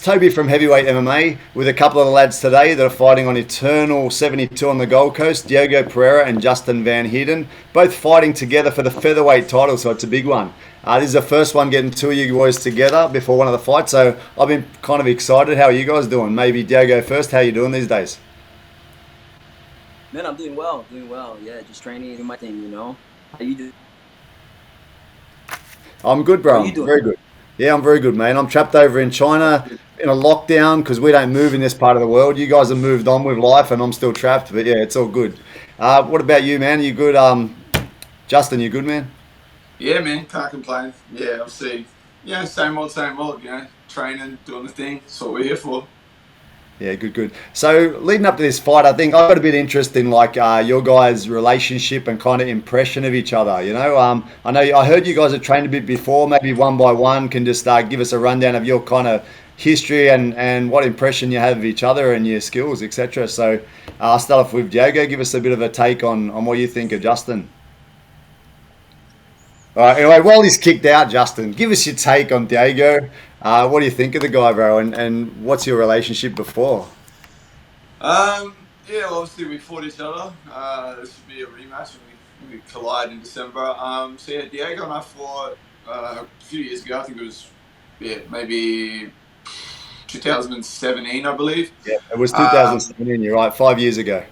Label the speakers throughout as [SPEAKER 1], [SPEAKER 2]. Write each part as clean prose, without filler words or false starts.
[SPEAKER 1] Toby from Heavyweight MMA with a couple of the lads today that are fighting on Eternal 72 on the Gold Coast, Diego Pereira and Justin Van Heerden, both fighting together for the Featherweight title, so it's a big one. This is the first one getting two of you boys together before one of the fights, so I've been kind of excited. How are you guys doing? Maybe Diego first, how are you doing these days?
[SPEAKER 2] Man, I'm doing well. Yeah, just training, doing my thing, you know. How you doing?
[SPEAKER 1] I'm good,
[SPEAKER 2] How are
[SPEAKER 1] bro.
[SPEAKER 2] you
[SPEAKER 1] I'm
[SPEAKER 2] doing?
[SPEAKER 1] very good. Yeah, I'm very good, man. I'm trapped over in
[SPEAKER 2] That's
[SPEAKER 1] China
[SPEAKER 2] good.
[SPEAKER 1] in a lockdown because we don't move in this part of the world. You guys have moved on with life, and I'm still trapped. But yeah, it's all good. What about you, man? You good? Justin, you good, man?
[SPEAKER 3] Yeah, man, can't complain. Yeah, obviously, same old, training, doing the thing. That's what we're here for.
[SPEAKER 1] Yeah, good, good. So leading up to this fight, I think I've got a bit of interest in like your guys' relationship and kind of impression of each other. I know I heard you guys have trained a bit before. Maybe one by one can just give us a rundown of your kind of history and what impression you have of each other and your skills, etc. So I'll start off with Diego. Give us a bit of a take on what you think of Justin. All right. Anyway, while he's kicked out, Justin, give us your take on Diego. What do you think of the guy, bro? And what's your relationship before?
[SPEAKER 3] Yeah, well, obviously we fought each other. This would be a rematch when we collide in December. So yeah, Diego and I fought a few years ago. I think it was maybe 2017, I believe.
[SPEAKER 1] Yeah, it was
[SPEAKER 3] Um,
[SPEAKER 1] 2017. You're right, 5 years ago.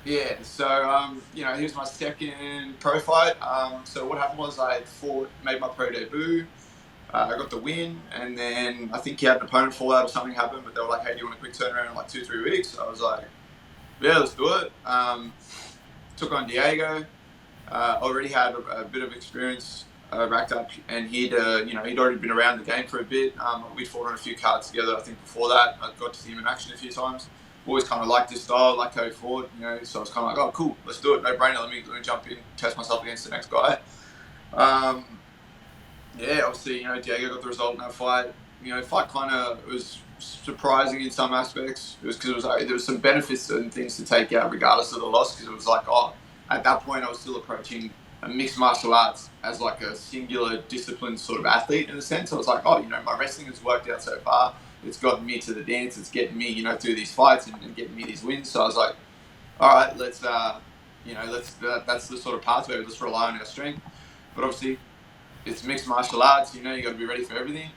[SPEAKER 3] Yeah, so he was my second pro fight. So what happened was made my pro debut. I got the win, and then I think he had an opponent fall out or something happened. But they were like, "Hey, do you want a quick turnaround in like 2-3 weeks?" I was like, "Yeah, let's do it." Took on Diego. Already had a bit of experience racked up, and he'd already been around the game for a bit. We'd fought on a few cards together. I think before that, I got to see him in action a few times. Always kind of liked his style, liked how he fought. So I was kind of like, "Oh, cool, let's do it, no brainer. Let me jump in, test myself against the next guy." Um, yeah, obviously, Diego got the result in that fight. Fight kind of was surprising in some aspects. It was because there was some benefits and things to take out regardless of the loss. Because it was like, at that point, I was still approaching a mixed martial arts as like a singular discipline sort of athlete in a sense. I was like, my wrestling has worked out so far. It's gotten me to the dance. It's getting me, through these fights and getting me these wins. So I was like, all right, that's the sort of pathway. Let's rely on our strength. But obviously, it's mixed martial arts. You got to be ready for everything.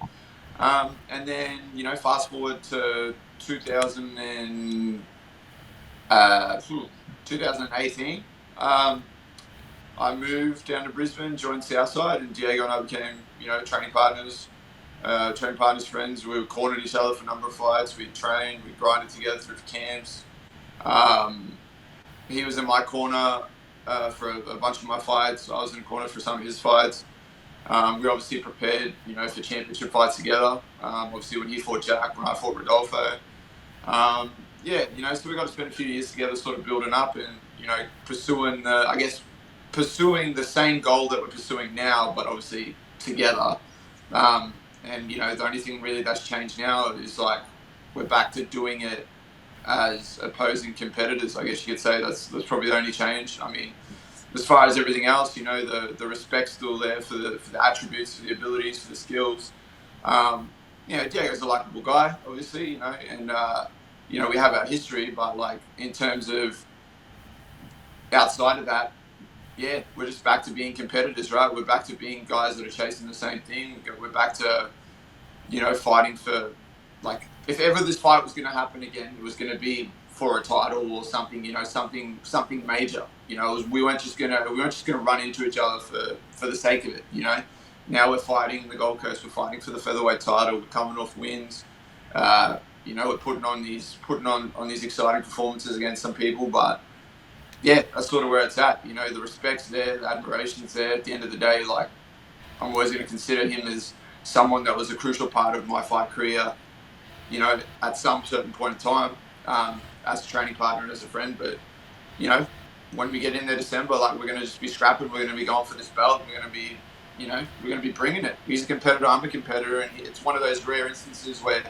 [SPEAKER 3] And then fast forward to 2018. I moved down to Brisbane, joined Southside, and Diego and I became training partners, friends. We cornered each other for a number of fights. We trained, we grinded together through camps. Um, he was in my corner for a bunch of my fights. I was in the corner for some of his fights. We obviously prepared, for championship fights together. Obviously, when he fought Jack, when I fought Rodolfo. So we got to spend a few years together, sort of building up and, pursuing the same goal that we're pursuing now, but obviously together. The only thing really that's changed now is like we're back to doing it as opposing competitors. I guess you could say that's probably the only change. I mean, as far as everything else, the respect's still there for the attributes, for the abilities, for the skills. Diego's a likable guy, obviously, and we have our history, but like in terms of outside of that, yeah, we're just back to being competitors, right? We're back to being guys that are chasing the same thing. We're back to, fighting for, like, if ever this fight was going to happen again, it was going to be for a title or something, something major. We weren't just gonna run into each other for the sake of it. Now we're fighting in the Gold Coast. We're fighting for the featherweight title. We're coming off wins. We're putting on these exciting performances against some people, but yeah, that's sort of where it's at. The respect's there, the admiration's there. At the end of the day, like, I'm always going to consider him as someone that was a crucial part of my fight career, at some certain point in time, as a training partner and as a friend. But, when we get in there December, like, we're going to just be scrapping. We're going to be going for this belt. We're going to be bringing it. He's a competitor. I'm a competitor. And it's one of those rare instances where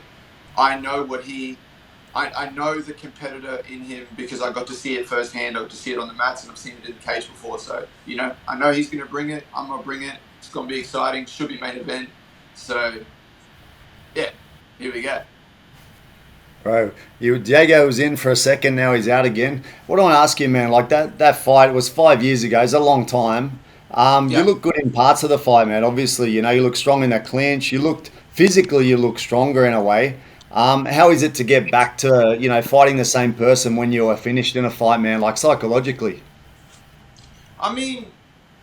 [SPEAKER 3] I know I know the competitor in him because I got to see it firsthand. I got to see it on the mats, and I've seen it in the cage before. So, I know he's going to bring it. I'm going to bring it. It's going to be exciting. Should be main event. So, yeah, here we go.
[SPEAKER 1] Bro, Diego was in for a second, now he's out again. What I want to ask you, man, like that fight was 5 years ago. It's a long time. You
[SPEAKER 3] Yeah.
[SPEAKER 1] look good in parts of the fight, man. Obviously, you look strong in that clinch. You looked physically, you look stronger in a way. How is it to get back to fighting the same person when you are finished in a fight, man? Like psychologically.
[SPEAKER 3] I mean,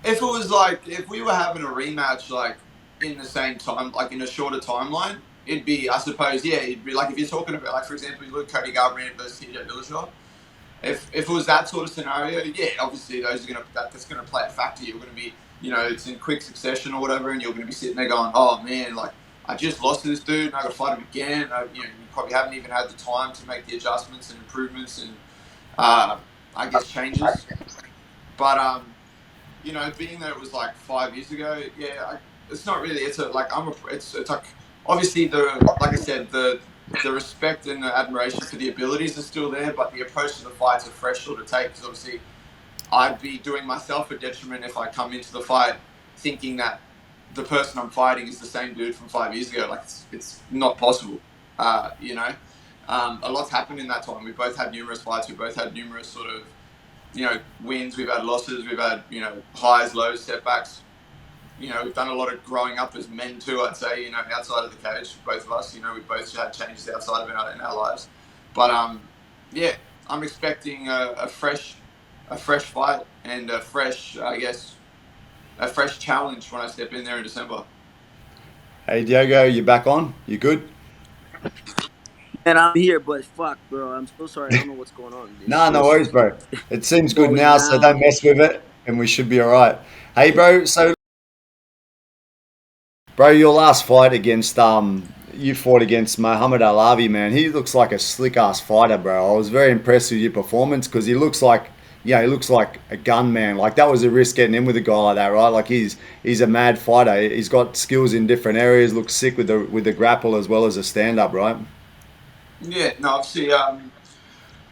[SPEAKER 3] if it was like if we were having a rematch like in the same time, like in a shorter timeline, it'd be, I suppose, yeah, it'd be like if you're talking about, like, for example, you look at Cody Garbrandt versus TJ Dillashaw. If it was that sort of scenario, yeah, obviously those are that's gonna play a factor. You're gonna be, it's in quick succession or whatever, and you're gonna be sitting there going, oh man, like I just lost to this dude, and I got to fight him again. You probably haven't even had the time to make the adjustments and improvements and uh, I guess changes. But being that it was like 5 years ago, yeah, it's not really. It's a like I'm a. It's like obviously like I said the respect and the admiration for the abilities are still there, but the approach to the fight's a fresh sort of take because obviously I'd be doing myself a detriment if I come into the fight thinking that the person I'm fighting is the same dude from 5 years ago. Like it's not possible. A lot's happened in that time. We both had numerous fights. We both had numerous sort of wins. We've had losses. We've had highs, lows, setbacks. We've done a lot of growing up as men too. I'd say outside of the cage, both of us. We both had changes outside of in our lives. But yeah, I'm expecting a fresh fight and a fresh, I guess, a fresh challenge when I step in there in December.
[SPEAKER 1] Hey, Diego, you back on? You good?
[SPEAKER 2] And I'm here, but fuck, bro. I'm so sorry. I don't know what's going on. It's
[SPEAKER 1] Nah, no worries,
[SPEAKER 2] just
[SPEAKER 1] bro. It seems good
[SPEAKER 2] going
[SPEAKER 1] now, so don't
[SPEAKER 2] out.
[SPEAKER 1] mess with it, and we should be all right. Hey, bro. So, bro, your last fight against you fought against Muhammad Alavi, man. He looks like a slick ass fighter, bro. I was very impressed with your performance because he looks like a gunman. Like that was a risk getting in with a guy like that, right? Like he's a mad fighter. He's got skills in different areas. Looks sick with the grapple as well as a stand up, right?
[SPEAKER 3] Yeah, no, obviously,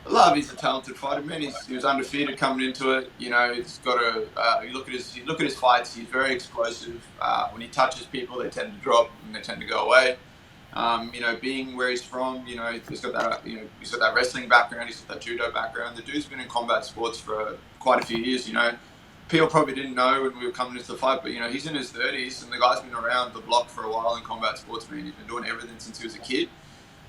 [SPEAKER 3] Lavi's a talented fighter, man. He was undefeated coming into it. He's got a. You look at his fights. He's very explosive. When he touches people, they tend to drop and they tend to go away. Being where he's from, he's got that. He's got that wrestling background. He's got that judo background. The dude's been in combat sports for quite a few years. People probably didn't know when we were coming into the fight, but he's in his 30s and the guy's been around the block for a while in combat sports. Man, he's been doing everything since he was a kid.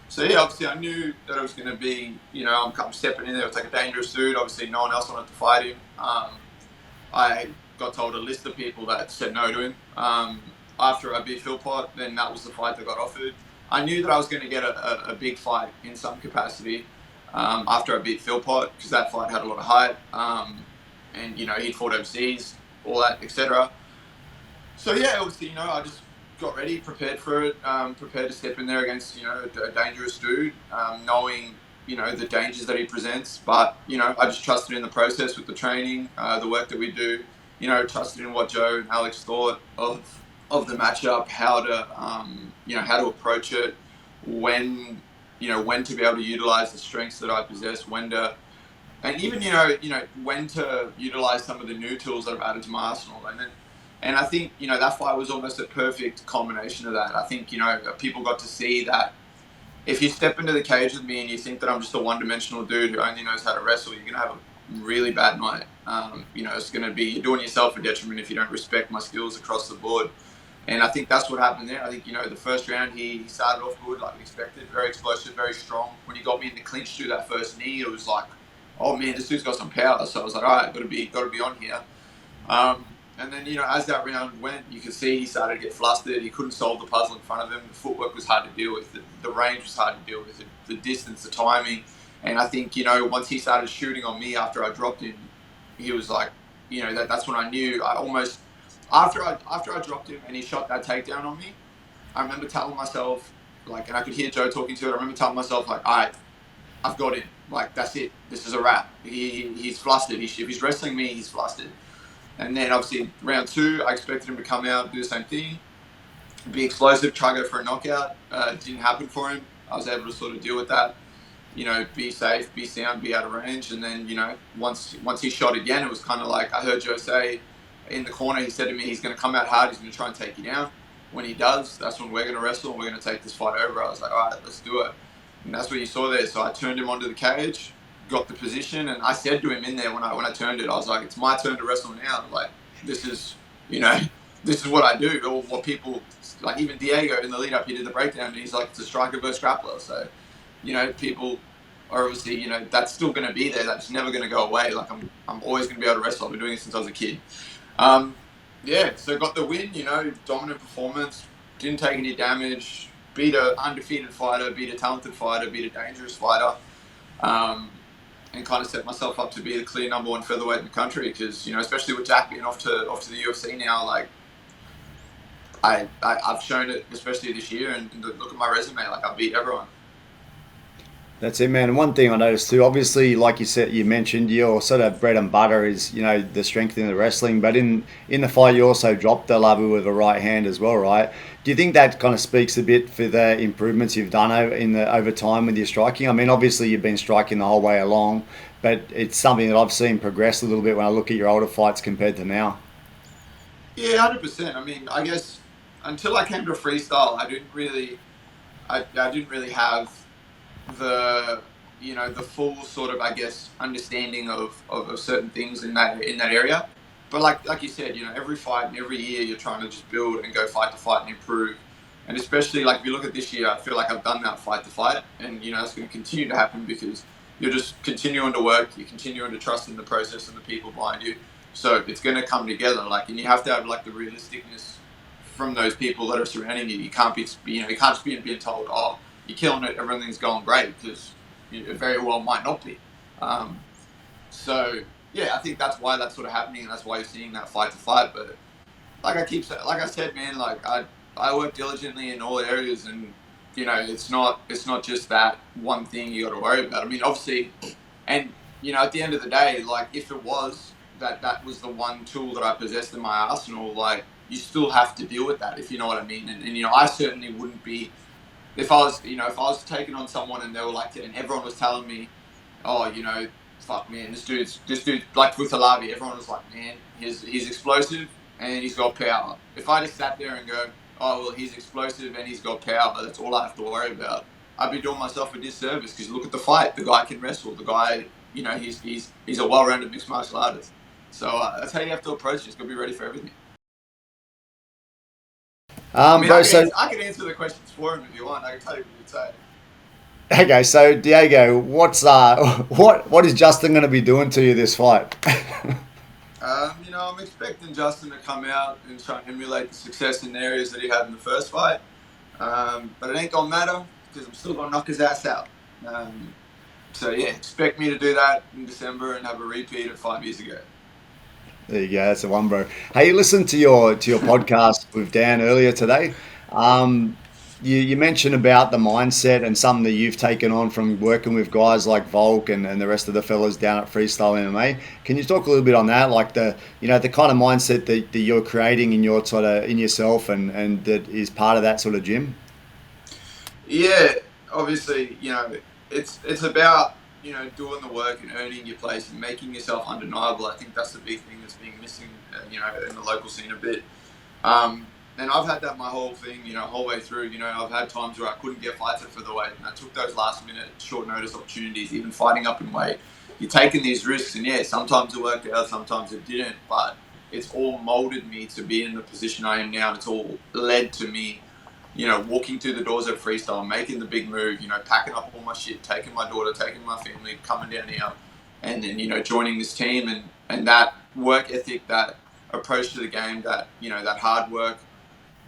[SPEAKER 3] So yeah, obviously I knew that it was going to be, I'm stepping in there. It was like a dangerous dude. Obviously, no one else wanted to fight him. I got told a list of people that said no to him. After I beat Philpott, then that was the fight that got offered. I knew that I was going to get a big fight in some capacity after I beat Philpott because that fight had a lot of hype. And he'd fought overseas, all that, etc. So yeah, obviously, I just got ready, prepared for it, prepared to step in there against, a dangerous dude, knowing, the dangers that he presents. But, I just trusted in the process with the training, the work that we do, trusted in what Joe and Alex thought of the matchup, how to approach it, when, when to be able to utilize the strengths that I possess, and even when to utilize some of the new tools that I've added to my arsenal, and I think that fight was almost a perfect combination of that. I think people got to see that if you step into the cage with me and you think that I'm just a one-dimensional dude who only knows how to wrestle, you're gonna have a really bad night. It's gonna be, you're doing yourself a detriment if you don't respect my skills across the board. And I think that's what happened there. I think the first round he started off good, like we expected, very explosive, very strong. When he got me in the clinch through that first knee, it was like, oh man, this dude's got some power. So I was like, all right, got to be on here. And then, as that round went, you could see he started to get flustered. He couldn't solve the puzzle in front of him. The footwork was hard to deal with. The range was hard to deal with. The distance, the timing. And I think, once he started shooting on me after I dropped him, he was like, that's when I knew. I almost, after I dropped him and he shot that takedown on me, I remember telling myself, like, and I could hear Joe talking to it. I remember telling myself, like, all right, I've got him. Like, that's it. This is a wrap. He's flustered. If he's wrestling me, he's flustered. And then obviously round two, I expected him to come out, do the same thing, be explosive, try to go for a knockout. It didn't happen for him. I was able to sort of deal with that, be safe, be sound, be out of range. And then, once he shot again, it was kind of like I heard Joe say in the corner, he said to me, he's going to come out hard, he's going to try and take you down. When he does, that's when we're going to wrestle and we're going to take this fight over. I was like, all right, let's do it. And that's what you saw there. So I turned him onto the cage, got the position, and I said to him in there when I turned it, I was like, "It's my turn to wrestle now. Like this is, you know, this is what I do." Or what people like, even Diego in the lead up, he did the breakdown, and he's like, "It's a striker versus grappler." So, people are obviously, that's still going to be there. That's never going to go away. Like I'm always going to be able to wrestle. I've been doing it since I was a kid. Yeah, so got the win. Dominant performance. Didn't take any damage. Beat a undefeated fighter. Beat a talented fighter. Beat a dangerous fighter. And kind of set myself up to be the clear number one featherweight in the country. Because especially with Jack being off to the UFC now, like I've shown it, especially this year. And look at my resume. Like I beat everyone.
[SPEAKER 1] That's it, man. And one thing I noticed too, obviously, like you said, you mentioned your sort of bread and butter is, the strength in the wrestling. But in the fight, you also dropped the labu with a right hand as well, right? Do you think that kind of speaks a bit for the improvements you've done over time with your striking? I mean, obviously, you've been striking the whole way along, but it's something that I've seen progress a little bit when I look at your older fights compared to now.
[SPEAKER 3] Yeah, 100%. I mean, I guess until I came to freestyle, I didn't really have the the full sort of, I guess, understanding of certain things in that area. But like you said, every fight and every year you're trying to just build and go fight to fight and improve. And especially like if you look at this year, I feel like I've done that fight to fight, and that's going to continue to happen because you're just continuing to work, you're continuing to trust in the process and the people behind you. So it's going to come together, and you have to have like the realisticness from those people that are surrounding you. You can't be, you can't just be being told, "Oh, you're killing it, everything's going great," because it very well might not be. So yeah, I think that's why that's sort of happening, and that's why you're seeing that fight to fight. But like I said, man, like I work diligently in all areas, and it's not just that one thing you got to worry about. I mean, obviously, and at the end of the day, like if it was that was the one tool that I possessed in my arsenal, like you still have to deal with that, if you know what I mean. And I certainly wouldn't be if I was, if I was taking on someone and they were like, and everyone was telling me, "Oh, fuck, man, this dude, like with Alavi," everyone was like, "Man, he's explosive and he's got power." If I just sat there and go, "Oh, well, he's explosive and he's got power, that's all I have to worry about," I'd be doing myself a disservice, because look at the fight. The guy can wrestle. The guy, he's a well-rounded mixed martial artist. So that's how you have to approach it. Just got to be ready for everything. I mean,
[SPEAKER 1] Bro, so
[SPEAKER 3] I can answer the questions for him if you want. I can tell you what he'd say.
[SPEAKER 1] okay, so Diego, what's what is Justin going to be doing to you this fight?
[SPEAKER 3] I'm expecting Justin to come out and try and emulate the success in the areas that he had in the first fight. But it ain't gonna matter, because I'm still gonna knock his ass out. So yeah, expect me to do that in December and have a repeat of 5 years ago.
[SPEAKER 1] There you go. That's the one, bro. Hey, you listened to your podcast with Dan earlier today. You mentioned about the mindset and something that you've taken on from working with guys like Volk and the rest of the fellas down at Freestyle MMA. Can you talk a little bit on that, like the the kind of mindset that you're creating in your in yourself and that is part of that sort of gym?
[SPEAKER 3] Yeah, obviously, it's about doing the work and earning your place and making yourself undeniable. I think that's the big thing that's being missing, in the local scene a bit. And I've had that my whole thing, whole way through. I've had times where I couldn't get fights at featherweight, and I took those last minute, short notice opportunities, even fighting up in weight. You're taking these risks, and yeah, sometimes it worked out, sometimes it didn't, but it's all molded me to be in the position I am now, and it's all led to me walking through the doors at Freestyle, making the big move, packing up all my shit, taking my daughter, taking my family, coming down here, and then, joining this team, and that work ethic, that approach to the game, that, that hard work,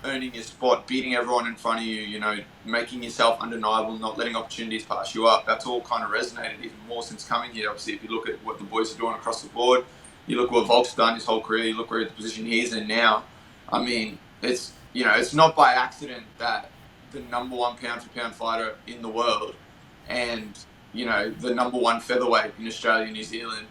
[SPEAKER 3] earning your spot, beating everyone in front of you, making yourself undeniable, not letting opportunities pass you up. That's all kind of resonated even more since coming here. Obviously, if you look at what the boys are doing across the board, you look what Volk's done his whole career, you look where the position he's in now. I mean, it's not by accident that the number one pound for pound fighter in the world and, the number one featherweight in Australia and New Zealand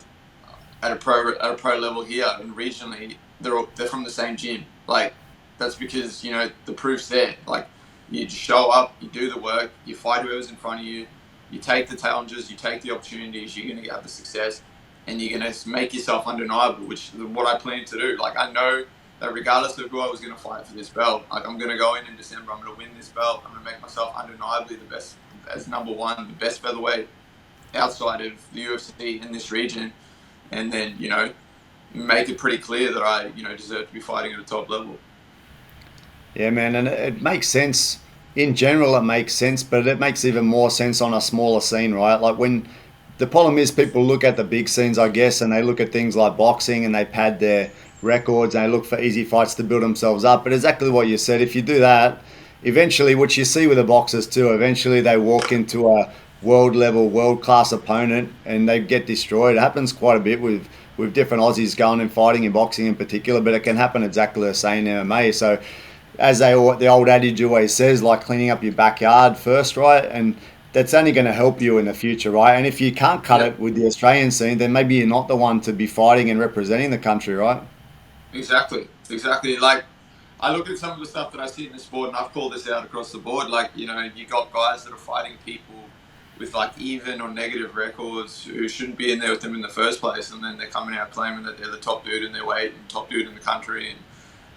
[SPEAKER 3] at a pro level here and regionally, they're from the same gym. Like, that's because, the proof's there. Like, you just show up, you do the work, you fight whoever's in front of you, you take the challenges, you take the opportunities, you're going to have the success, and you're going to make yourself undeniable, which is what I plan to do. Like, I know that regardless of who I was going to fight for this belt, like, I'm going to go in December, I'm going to win this belt, I'm going to make myself undeniably the as number one, the best featherweight outside of the UFC in this region, and then make it pretty clear that I deserve to be fighting at a top level.
[SPEAKER 1] Yeah, man, and it makes sense. In general, it makes sense, but it makes even more sense on a smaller scene, right? Like when the problem is people look at the big scenes, I guess, and they look at things like boxing and they pad their records and they look for easy fights to build themselves up. But exactly what you said, if you do that, eventually, which you see with the boxers too, eventually they walk into a world level, world class opponent and they get destroyed. It happens quite a bit with different Aussies going and fighting in boxing in particular, but it can happen exactly the same in MMA. So as the old adage always says, like cleaning up your backyard first, right? And that's only going to help you in the future, right? And if you can't cut
[SPEAKER 3] Yeah,
[SPEAKER 1] it with the Australian scene, then maybe you're not the one to be fighting and representing the country, right?
[SPEAKER 3] exactly. Like, I look at some of the stuff that I see in the sport, and I've called this out across the board. Like, you got guys that are fighting people with like even or negative records who shouldn't be in there with them in the first place, and then they're coming out claiming that they're the top dude in their weight and top dude in the country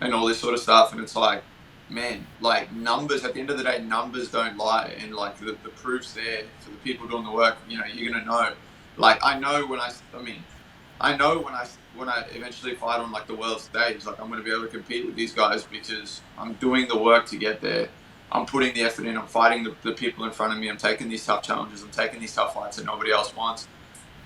[SPEAKER 3] and all this sort of stuff. And it's like, man, like numbers, at the end of the day, numbers don't lie. And like the proof's there for the people doing the work. You're going to know. Like, I know when I eventually fight on like the world stage, like I'm going to be able to compete with these guys because I'm doing the work to get there. I'm putting the effort in. I'm fighting the people in front of me. I'm taking these tough challenges. I'm taking these tough fights that nobody else wants.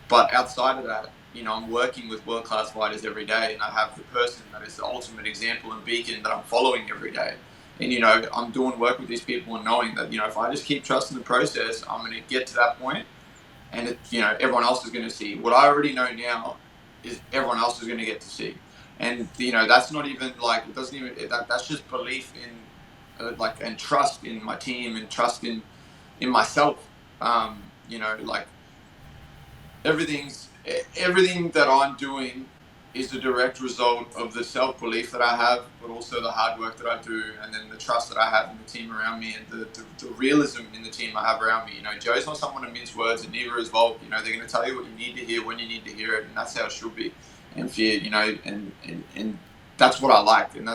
[SPEAKER 3] But outside of that, I'm working with world-class fighters every day, and I have the person that is the ultimate example and beacon that I'm following every day. And, I'm doing work with these people and knowing that, if I just keep trusting the process, I'm going to get to that point, and everyone else is going to see. What I already know now is everyone else is going to get to see. And, that's not even like, it doesn't even, that's just belief in, and trust in my team and trust in myself. Like, everything that I'm doing is a direct result of the self belief that I have, but also the hard work that I do, and then the trust that I have in the team around me, and the realism in the team I have around me. Joe's not someone to mince words, and neither is Volk. They're going to tell you what you need to hear when you need to hear it, and that's how it should be. And fear, and that's what I like, and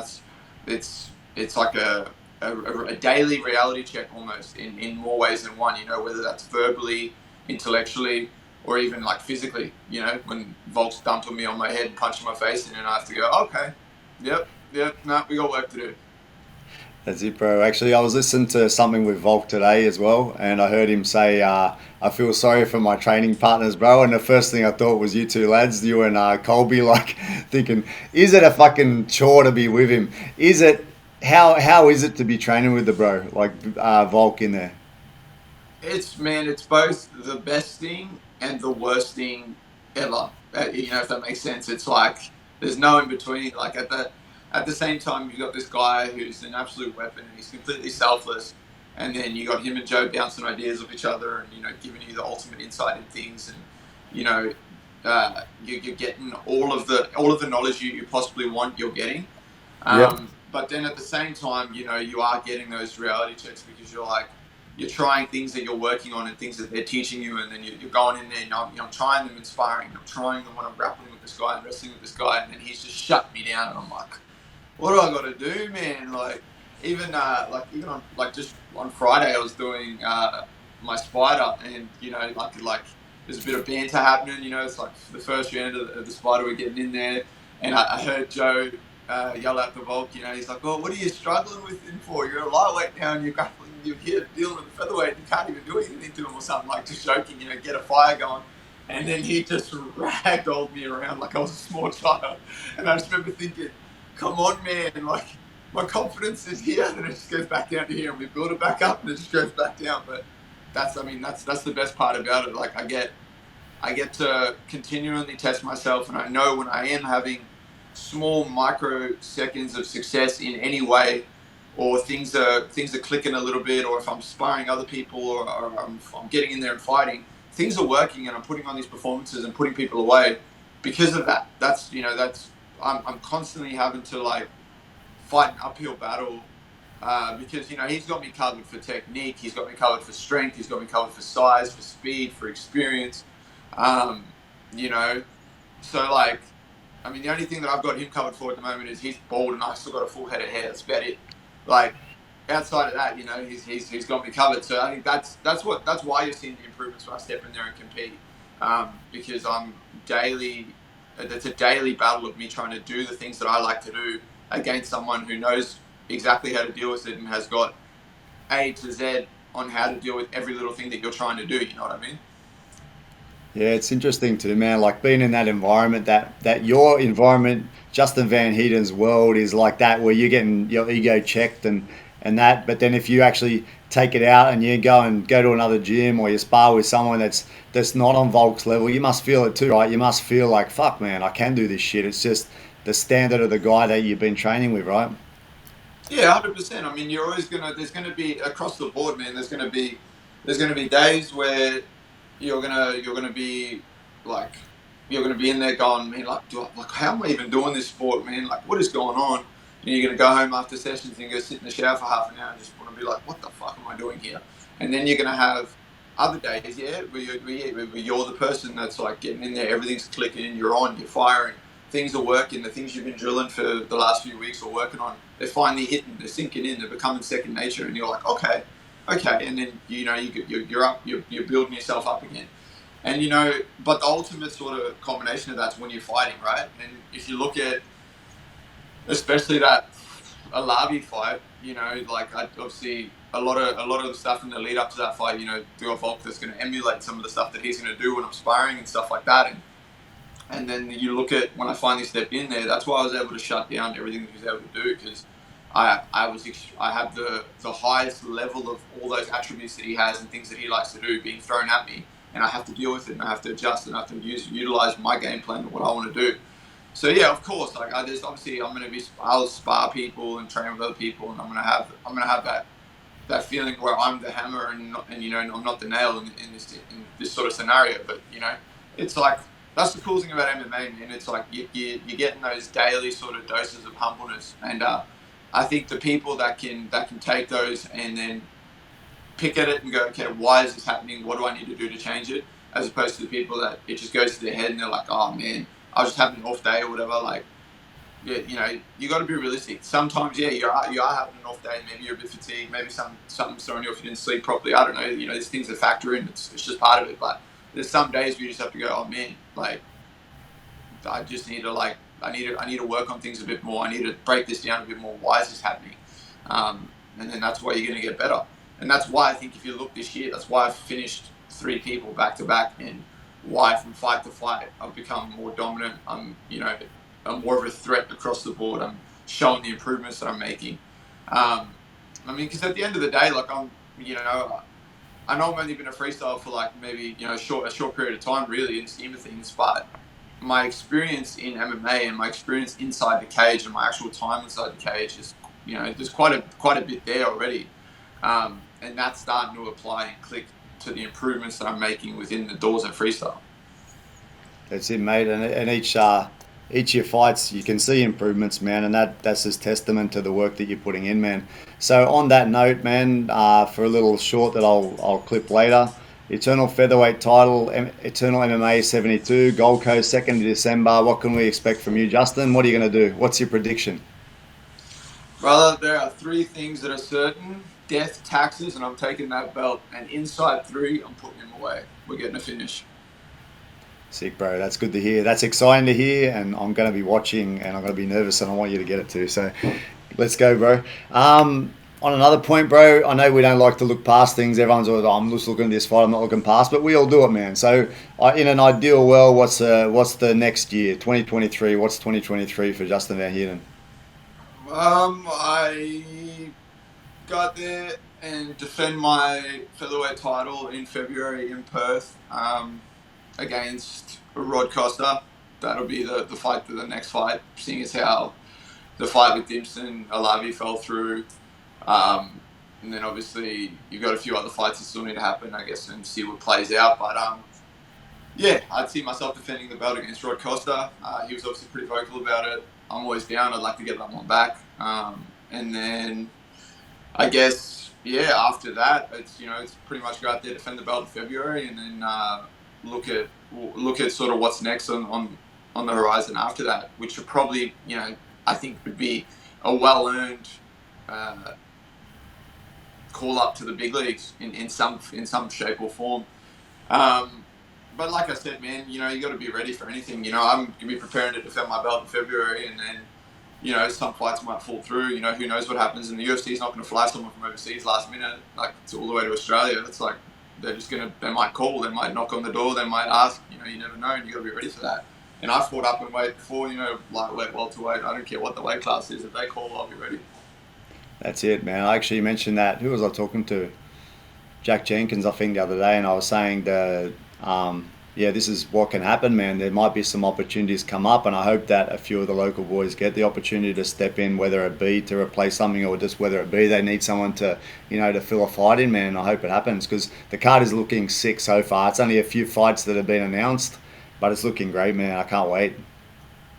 [SPEAKER 3] it's like a daily reality check almost in more ways than one. Whether that's verbally, intellectually, or even like physically, when Volk's dumping me on my head, punching my face in, and I have to go, okay, yep, no, we got work to do.
[SPEAKER 1] That's it, bro. Actually, I was listening to something with Volk today as well, and I heard him say, I feel sorry for my training partners, bro. And the first thing I thought was you two lads, you and Colby, like thinking, is it a fucking chore to be with him? Is it, how is it to be training with the bro, like Volk in there?
[SPEAKER 3] It's both the best thing and the worst thing ever. If that makes sense. It's like there's no in between. Like at the same time, you've got this guy who's an absolute weapon and he's completely selfless, and then you got him and Joe bouncing ideas off each other and giving you the ultimate insight in things, and you're getting all of the knowledge you possibly want. You're getting.
[SPEAKER 1] Yep.
[SPEAKER 3] But then at the same time, you are getting those reality checks because you're trying things that you're working on and things that they're teaching you, and then you're going in there and I'm trying them inspiring. I'm trying them when I'm grappling with this guy and wrestling with this guy, and then he's just shut me down, and I'm like, what do I got to do, man? Like even on just on Friday, I was doing my spider, and like there's a bit of banter happening. It's like the first round of the spider, we're getting in there, and I heard Joe yell at the Volk. He's like, "Well, what are you struggling with him for? You're a lightweight now, and you're grappling. You're here dealing with the featherweight. And you can't even do anything to him or something." Like just joking, get a fire going. And then he just ragdolled me around like I was a small child. And I just remember thinking, "Come on, man! Like my confidence is here, and it just goes back down to here, and we build it back up, and it just goes back down." But that's the best part about it. Like I get to continually test myself, and I know when I am having small microseconds of success in any way, or things are clicking a little bit, or if I'm sparring other people, or I'm getting in there and fighting, things are working, and I'm putting on these performances and putting people away because of that. I'm constantly having to like fight an uphill battle. Because he's got me covered for technique, he's got me covered for strength, he's got me covered for size, for speed, for experience. Um, you know, so like, I mean, the only thing that I've got him covered for at the moment is he's bald and I've still got a full head of hair. That's about it. Like, outside of that, he's got me covered. So I think that's why you're seeing the improvements when I step in there and compete, because I'm daily. It's a daily battle of me trying to do the things that I like to do against someone who knows exactly how to deal with it and has got A to Z on how to deal with every little thing that you're trying to do. You know what I mean?
[SPEAKER 1] Yeah, it's interesting too, man. Like being in that environment, that your environment, Justin Van Heerden's world is like that, where you're getting your ego checked and that. But then if you actually take it out and you go to another gym or you spar with someone that's not on Volk's level, you must feel it too, right? You must feel like, fuck, man, I can do this shit. It's just the standard of the guy that you've been training with, right?
[SPEAKER 3] Yeah, 100%. I mean, you're always gonna. There's gonna be across the board, man. There's gonna be days where you're gonna be like you're gonna be in there going, man, like how am I even doing this sport, man? Like what is going on? And you're gonna go home after sessions and go sit in the shower for half an hour and just want to be like, what the fuck am I doing here? And then you're gonna have other days, yeah, where you're the person that's like getting in there, everything's clicking, you're on, you're firing, things are working, the things you've been drilling for the last few weeks or working on, they're finally hitting, they're sinking in, they're becoming second nature, and you're like, okay, and then you're up, you're building yourself up again, and but the ultimate sort of combination of that's when you're fighting, right? And if you look at especially that Alavi fight, like obviously a lot of the stuff in the lead up to that fight, do a Volk that's going to emulate some of the stuff that he's going to do when I'm sparring and stuff like that, and then you look at when I finally stepped in there, that's why I was able to shut down everything that he was able to do, because I have the highest level of all those attributes that he has and things that he likes to do being thrown at me, and I have to deal with it and I have to adjust and I have to utilize my game plan and what I want to do. So yeah, of course, like there's obviously I'll spar people and train with other people, and I'm gonna have that feeling where I'm the hammer and I'm not the nail in this sort of scenario. But it's like that's the cool thing about MMA, man. It's like you're getting those daily sort of doses of humbleness, and I think the people that can take those and then pick at it and go, okay, why is this happening? What do I need to do to change it? As opposed to the people that it just goes to their head and they're like, oh man, I was just having an off day or whatever. Like, yeah, you got to be realistic. Sometimes, yeah, you are having an off day. Maybe you're a bit fatigued. Maybe something's throwing you off. You didn't sleep properly. I don't know. There's things that factor in. It's just part of it. But there's some days where you just have to go, oh man, like I just need to I need to work on things a bit more. I need to break this down a bit more. Why is this happening? And then that's why you're going to get better. And that's why I think if you look this year, that's why I've finished 3 people back to back, and why from fight to fight I've become more dominant. I'm more of a threat across the board. I'm showing the improvements that I'm making. Because at the end of the day, like I know I've only been a freestyle for like maybe a short period of time, really, in the scheme of things, but my experience in MMA and my experience inside the cage and my actual time inside the cage is, there's quite a bit there already, and that's starting to apply and click to the improvements that I'm making within the doors of freestyle.
[SPEAKER 1] That's it, mate. And each of your fights, you can see improvements, man, and that's just testament to the work that you're putting in, man. So on that note, man, for a little short that I'll clip later, Eternal Featherweight title, Eternal MMA 72, Gold Coast, 2nd of December. What can we expect from you, Justin? What are you going to do? What's your prediction?
[SPEAKER 3] Brother, there are 3 things that are certain: death, taxes, and I'm taking that belt. And inside 3, I'm putting him away. We're getting a finish.
[SPEAKER 1] Sick, bro. That's good to hear. That's exciting to hear, and I'm going to be watching, and I'm going to be nervous, and I want you to get it too. So let's go, bro. On another point, bro, I know we don't like to look past things. Everyone's always, I'm just looking at this fight, I'm not looking past, but we all do it, man. So in an ideal world, what's the next year, 2023? What's 2023 for Justin Van Heerden?
[SPEAKER 3] I got there and defend my featherweight title in February in Perth, against Rod Costa. That'll be the fight for the next fight, seeing as how the fight with Dimson, Alavi fell through. And then obviously you've got a few other fights that still need to happen, I guess, and see what plays out. But yeah, I'd see myself defending the belt against Rod Costa. He was obviously pretty vocal about it. I'm always down. I'd like to get that one back. And then I guess, yeah, after that, it's pretty much go out there, defend the belt in February, and then look at sort of what's next on the horizon after that, which would probably, I think would be a well-earned call up to the big leagues in some shape or form. But like I said, man, you got to be ready for anything. I'm going to be preparing to defend my belt in February, and then, some fights might fall through. Who knows what happens. And the UFC is not going to fly someone from overseas last minute, like all the way to Australia. It's like they might call, they might knock on the door, they might ask. You never know, and you got to be ready for that. And I've fought up and weight before, lightweight, welterweight. I don't care what the weight class is. If they call, I'll be ready.
[SPEAKER 1] That's it, man. I actually mentioned that. Who was I talking to? Jack Jenkins, I think, the other day, and I was saying this is what can happen, man. There might be some opportunities come up, and I hope that a few of the local boys get the opportunity to step in, whether it be to replace something or just whether it be they need someone to, to fill a fight in, man. I hope it happens because the card is looking sick so far. It's only a few fights that have been announced, but it's looking great, man. I can't wait.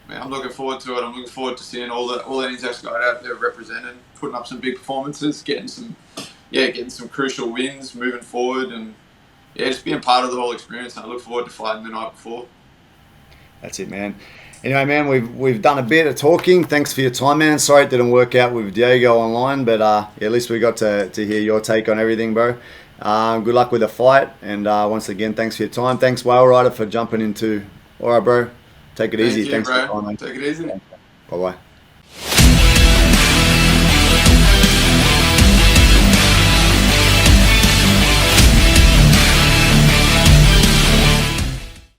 [SPEAKER 3] Man, I'm looking forward to it. I'm looking forward to seeing all the NZX guys out there representing, putting up some big performances, getting some crucial wins, moving forward, and just being part of the whole experience. And I look forward to fighting the night before.
[SPEAKER 1] That's it, man. Anyway, man, we've done a bit of talking. Thanks for your time, man. Sorry it didn't work out with Diego online, but at least we got to hear your take on everything, bro. Good luck with the fight, and once again, thanks for your time. Thanks, Whale Rider, for jumping into. All right, bro. Take it easy.
[SPEAKER 3] Thanks,
[SPEAKER 1] bro.
[SPEAKER 3] For your time, man. Take it easy.
[SPEAKER 1] Bye-bye.